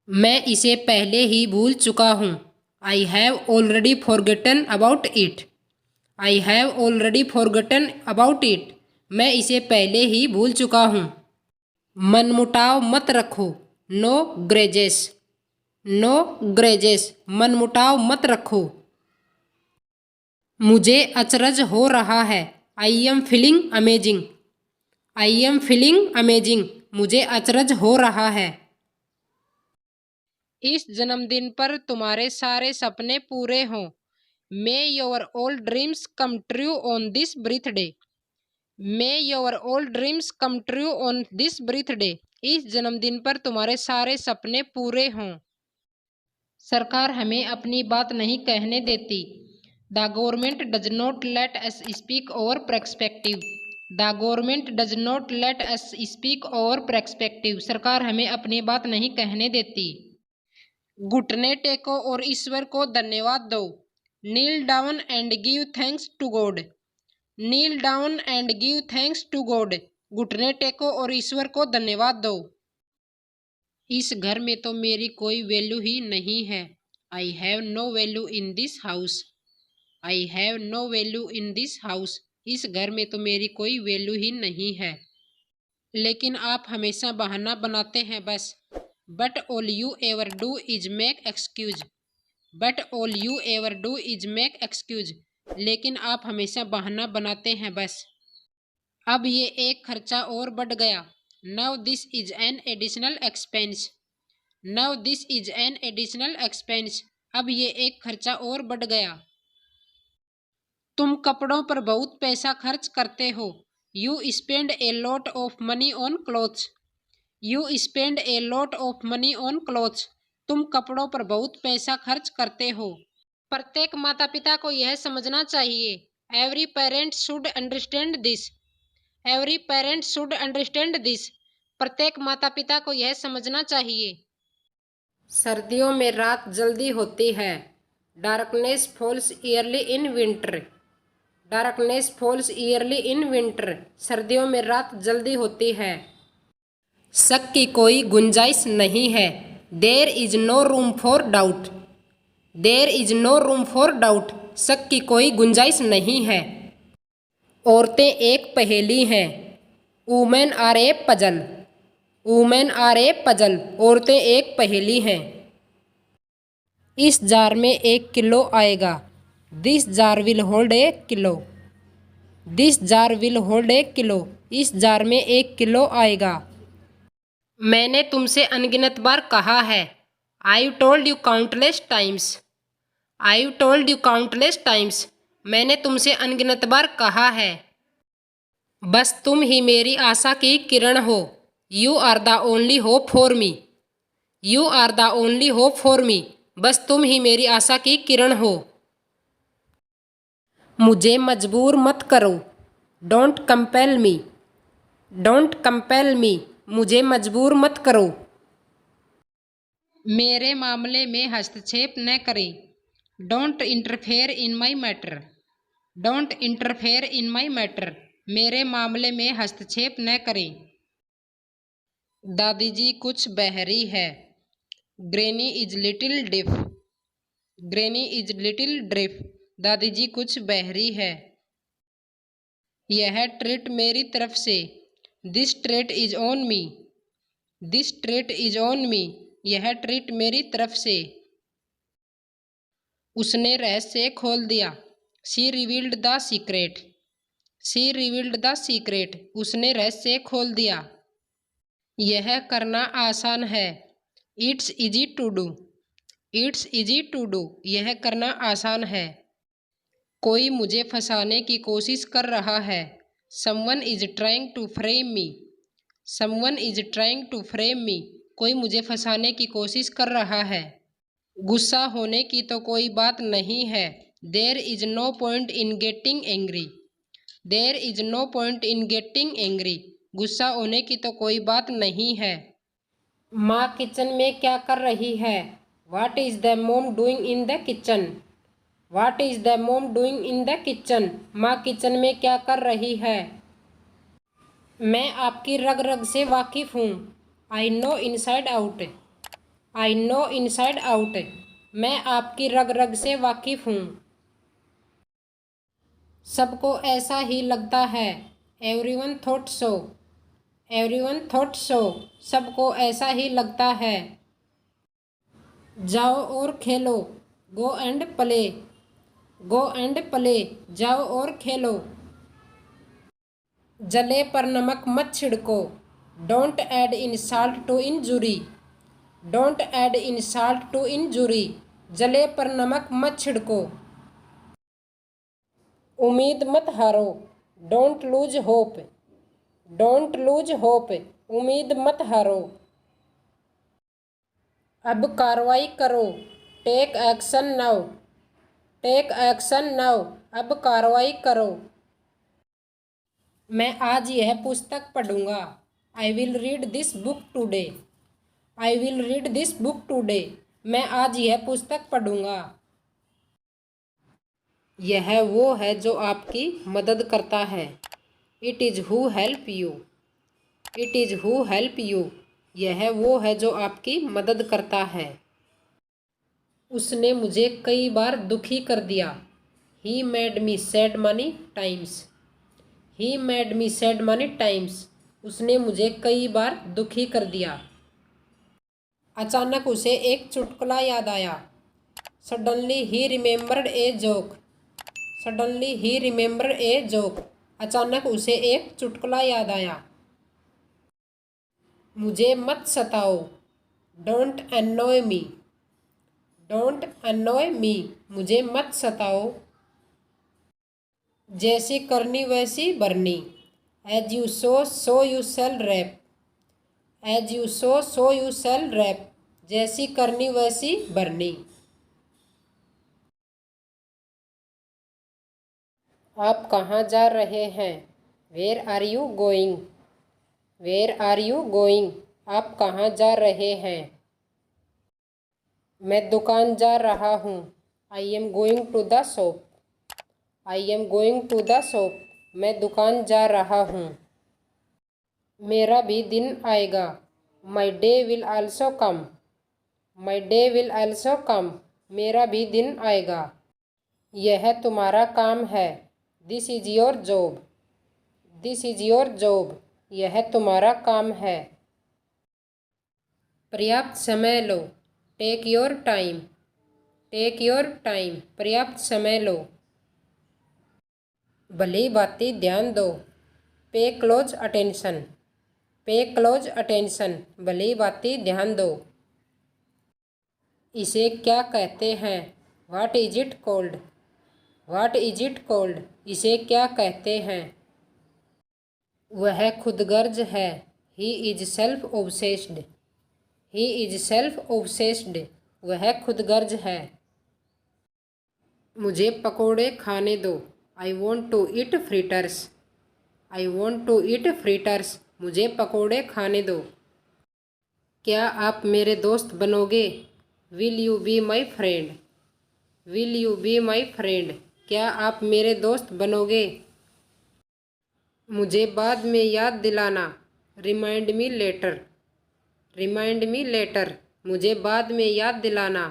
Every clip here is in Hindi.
मैं इसे पहले ही भूल चुका हूँ। I have already forgotten about it. I have already forgotten about it. मैं इसे पहले ही भूल चुका हूँ। मनमुटाव मत रखो। नो ग्रेजेस। नो ग्रेजेस। मनमुटाव मत रखो। मुझे अचरज हो रहा है। I am feeling amazing. I am feeling amazing. मुझे अचरज हो रहा है। इस जन्मदिन पर तुम्हारे सारे सपने पूरे हों। मे your all dreams come true on this birthday. May your all dreams come true on this birthday. इस जन्मदिन पर तुम्हारे सारे सपने पूरे हों। सरकार हमें अपनी बात नहीं कहने देती। The government does not let us speak over perspective. The government does not let us speak over perspective. सरकार हमें अपनी बात नहीं कहने देती। घुटने टेको और ईश्वर को धन्यवाद दो। Kneel down and give thanks to God. Kneel down and give thanks to God. घुटने टेको और ईश्वर को धन्यवाद दो। इस घर में तो मेरी कोई वैल्यू ही नहीं है। I have no value in this house. I have no value in this house. इस घर में तो मेरी कोई वैल्यू ही नहीं है। लेकिन आप हमेशा बहाना बनाते हैं बस। But all you ever do is make excuse. But all you ever do is make excuse. लेकिन आप हमेशा बहाना बनाते हैं बस। अब ये एक खर्चा और बढ़ गया। Now this is an additional expense. Now this is an additional expense. अब ये एक खर्चा और बढ़ गया। तुम कपड़ों पर बहुत पैसा खर्च करते हो। You spend a lot of money on clothes. You spend a lot of money on clothes. तुम कपड़ों पर बहुत पैसा खर्च करते हो। प्रत्येक माता पिता को यह समझना चाहिए। Every parent should understand this. Every parent should understand this. प्रत्येक माता पिता को यह समझना चाहिए। सर्दियों में रात जल्दी होती है। Darkness falls early in winter. Darkness falls early in winter. सर्दियों में रात जल्दी होती है। शक की कोई गुंजाइश नहीं है। There is no room for doubt. There is no room for doubt. शक की कोई गुंजाइश नहीं है। औरतें एक पहेली हैं। Women are a puzzle. Women are a puzzle. औरतें एक पहेली हैं। इस जार में 1 किलो आएगा। This jar will hold a kilo. This jar will hold a kilo. इस जार में 1 किलो आएगा। मैंने तुमसे अनगिनत बार कहा है। I told you countless times. I told you countless times. मैंने तुमसे अनगिनत बार कहा है। बस तुम ही मेरी आशा की किरण हो। You are the only hope for me. You are the only hope for me. बस तुम ही मेरी आशा की किरण हो। मुझे मजबूर मत करो। Don't compel me. Don't compel me. मुझे मजबूर मत करो। मेरे मामले में हस्तक्षेप न करें। Don't interfere in my matter. Don't interfere in my matter. मेरे मामले में हस्तक्षेप न करें। दादी जी कुछ बहरी है। Granny is little deaf. Granny is little deaf. दादी जी कुछ बहरी है। यह ट्रीट मेरी तरफ से। This treat is on me. This treat is on me. यह ट्रीट मेरी तरफ से। उसने रहस्य खोल दिया। She revealed the secret. She revealed the secret. उसने रहस्य खोल दिया। यह करना आसान है। It's easy to do. It's easy to do. यह करना आसान है। कोई मुझे फंसाने की कोशिश कर रहा है। Someone is trying to frame me. Someone is trying to frame me. कोई मुझे फंसाने की कोशिश कर रहा है। गुस्सा होने की तो कोई बात नहीं है। There is no point in getting angry. There is no point in getting angry. गुस्सा होने की तो कोई बात नहीं है। माँ किचन में क्या कर रही है? What is the mom doing in the kitchen? What is the mom doing in the kitchen? माँ किचन में क्या कर रही है? मैं आपकी रग रग से वाकिफ हूँ। I know inside out. I know inside out, मैं आपकी रग रग से वाकिफ हूँ। सबको ऐसा ही लगता है, everyone thought so, everyone thought so, सबको ऐसा ही लगता है। जाओ और खेलो, go and play, go and play, जाओ और खेलो। जले पर नमक मत छिड़को, don't add insult to injury, don't add insult to injury, जले पर नमक मत छिड़को। उम्मीद मत हारो, don't lose hope, don't lose hope, उम्मीद मत हारो। अब कार्रवाई करो, take action now, take action now, अब कार्रवाई करो। मैं आज यह पुस्तक पढ़ूंगा, I will read this book today, I will read this book today, मैं आज यह पुस्तक पढ़ूंगा। यह वो है जो आपकी मदद करता है, it is who help you, it is who help you, यह वो है जो आपकी मदद करता है। उसने मुझे कई बार दुखी कर दिया, he made me sad money times, he made me sad money times, उसने मुझे कई बार दुखी कर दिया। अचानक उसे एक चुटकुला याद आया, suddenly he remembered a joke, suddenly he remembered a joke, अचानक उसे एक चुटकुला याद आया। मुझे मत सताओ, don't annoy me, don't annoy me, मुझे मत सताओ। जैसी करनी वैसी भरनी, as you sow you shall reap, as you sow you shall reap, जैसी करनी वैसी भरनी। आप कहाँ जा रहे हैं, where are you going, where are you going, आप कहाँ जा रहे हैं। मैं दुकान जा रहा हूँ, I am going to the shop, I am going to the shop, मैं दुकान जा रहा हूँ। मेरा भी दिन आएगा, my day will also come, my day will also come, मेरा भी दिन आएगा। यह तुम्हारा काम है, this is your job, this is your job, यह तुम्हारा काम है। पर्याप्त समय लो, take your time, take your time, पर्याप्त समय लो। भली बाती ध्यान दो, pay close attention, pay close attention, भली बाती ध्यान दो। इसे क्या कहते हैं, what is it called, what is it called, इसे क्या कहते हैं। वह खुदगर्ज है, he is self obsessed, he is self obsessed, वह खुदगर्ज है। मुझे पकोड़े खाने दो, I want to eat fritters, I want to eat fritters, मुझे पकोड़े खाने दो। क्या आप मेरे दोस्त बनोगे, will you be my friend, will you be my friend, क्या आप मेरे दोस्त बनोगे। मुझे बाद में याद दिलाना, remind me later, remind me later, मुझे बाद में याद दिलाना।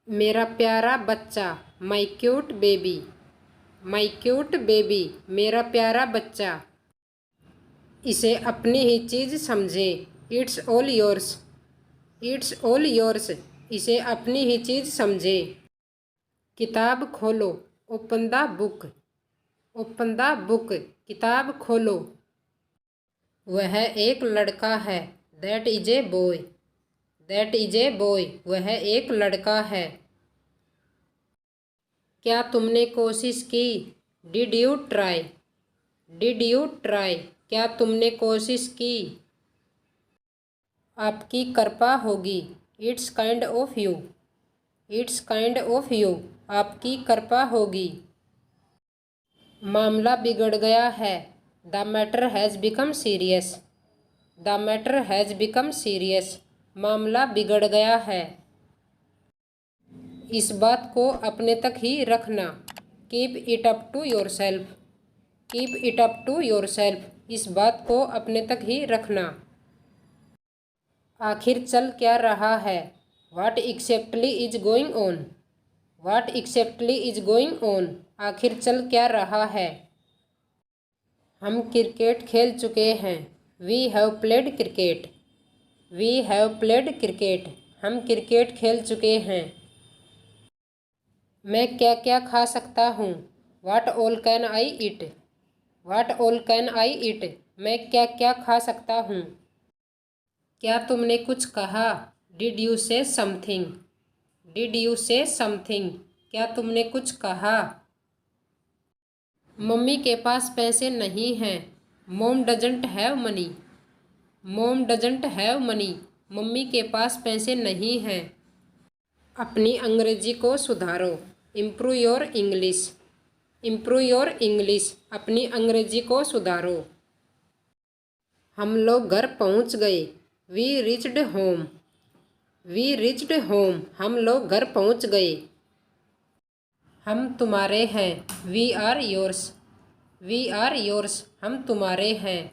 मेरा प्यारा बच्चा, माई क्यूट बेबी, माई क्यूट बेबी, मेरा प्यारा बच्चा। इसे अपनी ही चीज़ समझे, it's all yours, it's all yours, इसे अपनी ही चीज़ समझे। किताब खोलो, open the book, open the book, किताब खोलो। वह एक लड़का है, that is a boy, that is a boy, वह एक लड़का है। क्या तुमने कोशिश की, did you try, did you try, क्या तुमने कोशिश की। आपकी कृपा होगी, it's kind of you, it's kind of you, आपकी कृपा होगी। मामला बिगड़ गया है, the matter has become serious, the matter has become serious, मामला बिगड़ गया है। इस बात को अपने तक ही रखना, keep it up to yourself, keep it up to yourself, इस बात को अपने तक ही रखना। आखिर चल क्या रहा है? What exactly is going on? What exactly is going on? आखिर चल क्या रहा है? हम क्रिकेट खेल चुके हैं। We have played cricket. We have played cricket. हम क्रिकेट खेल चुके हैं। मैं क्या क्या खा सकता हूँ? What all can I eat? What all can I eat? मैं क्या क्या खा सकता हूँ? क्या तुमने कुछ कहा? Did you say something? Did you say something? क्या तुमने कुछ कहा? मम्मी के पास पैसे नहीं हैं। Mom doesn't have money. Mom doesn't have money. Mummy के पास पैसे नहीं हैं। अपनी अंग्रेजी को सुधारो। Improve your English. Improve your English. अपनी अंग्रेजी को सुधारो। हम लोग घर पहुंच गए। We reached home. We reached home. हम लोग घर पहुंच गए। हम तुम्हारे हैं। We are yours. We are yours. हम तुम्हारे हैं।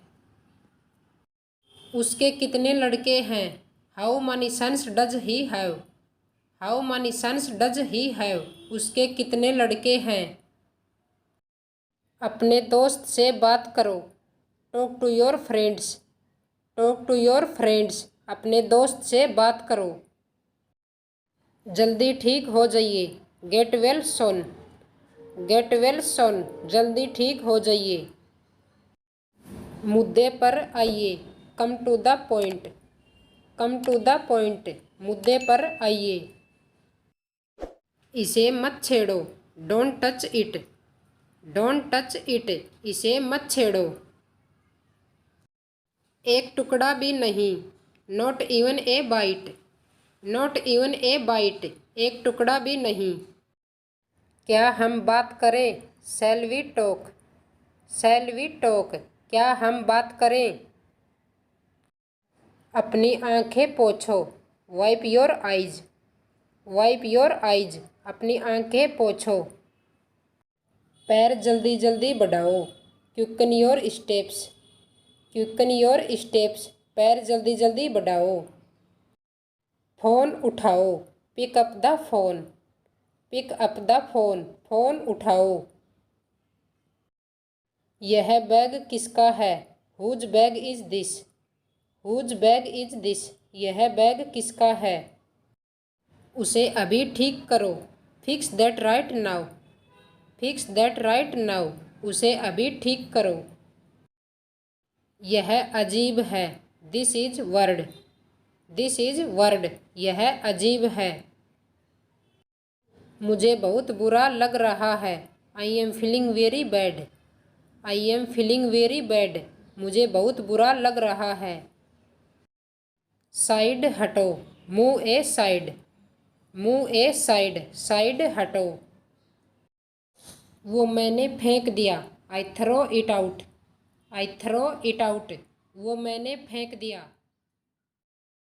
उसके कितने लड़के हैं? How many sons does he have? How many sons does he have? उसके कितने लड़के हैं? अपने दोस्त से बात करो। Talk to your friends. Talk to your friends. अपने दोस्त से बात करो। जल्दी ठीक हो जाइए। Get well soon. Get well soon. जल्दी ठीक हो जाइए। मुद्दे पर आइए। Come to the point. Come to the point. मुद्दे पर आइए। इसे मत छेड़ो। Don't touch it. Don't touch it. इसे मत छेड़ो। एक टुकड़ा भी नहीं। Not even a bite. Not even a bite. एक टुकड़ा भी नहीं। क्या हम बात करें? Shall we talk? Shall we talk? क्या हम बात करें? अपनी आंखें पोंछो। Wipe your eyes. Wipe your eyes. अपनी आंखें पोंछो। पैर जल्दी जल्दी बढ़ाओ। Quicken your steps. Quicken your steps. पैर जल्दी जल्दी बढ़ाओ। फ़ोन उठाओ। Pick up the phone. Pick up the phone. Phone उठाओ। यह बैग किसका है? Whose bag is this? Whose bag is this? यह बैग किसका है? उसे अभी ठीक करो। Fix that right now. Fix that right now. उसे अभी ठीक करो। यह अजीब है। This is weird. This is weird. यह अजीब है। मुझे बहुत बुरा लग रहा है। I am feeling very bad. I am feeling very bad. मुझे बहुत बुरा लग रहा है। साइड हटो। Move aside. Move aside. Side हटो। वो मैंने फेंक दिया। I throw it out. I throw it out. वो मैंने फेंक दिया।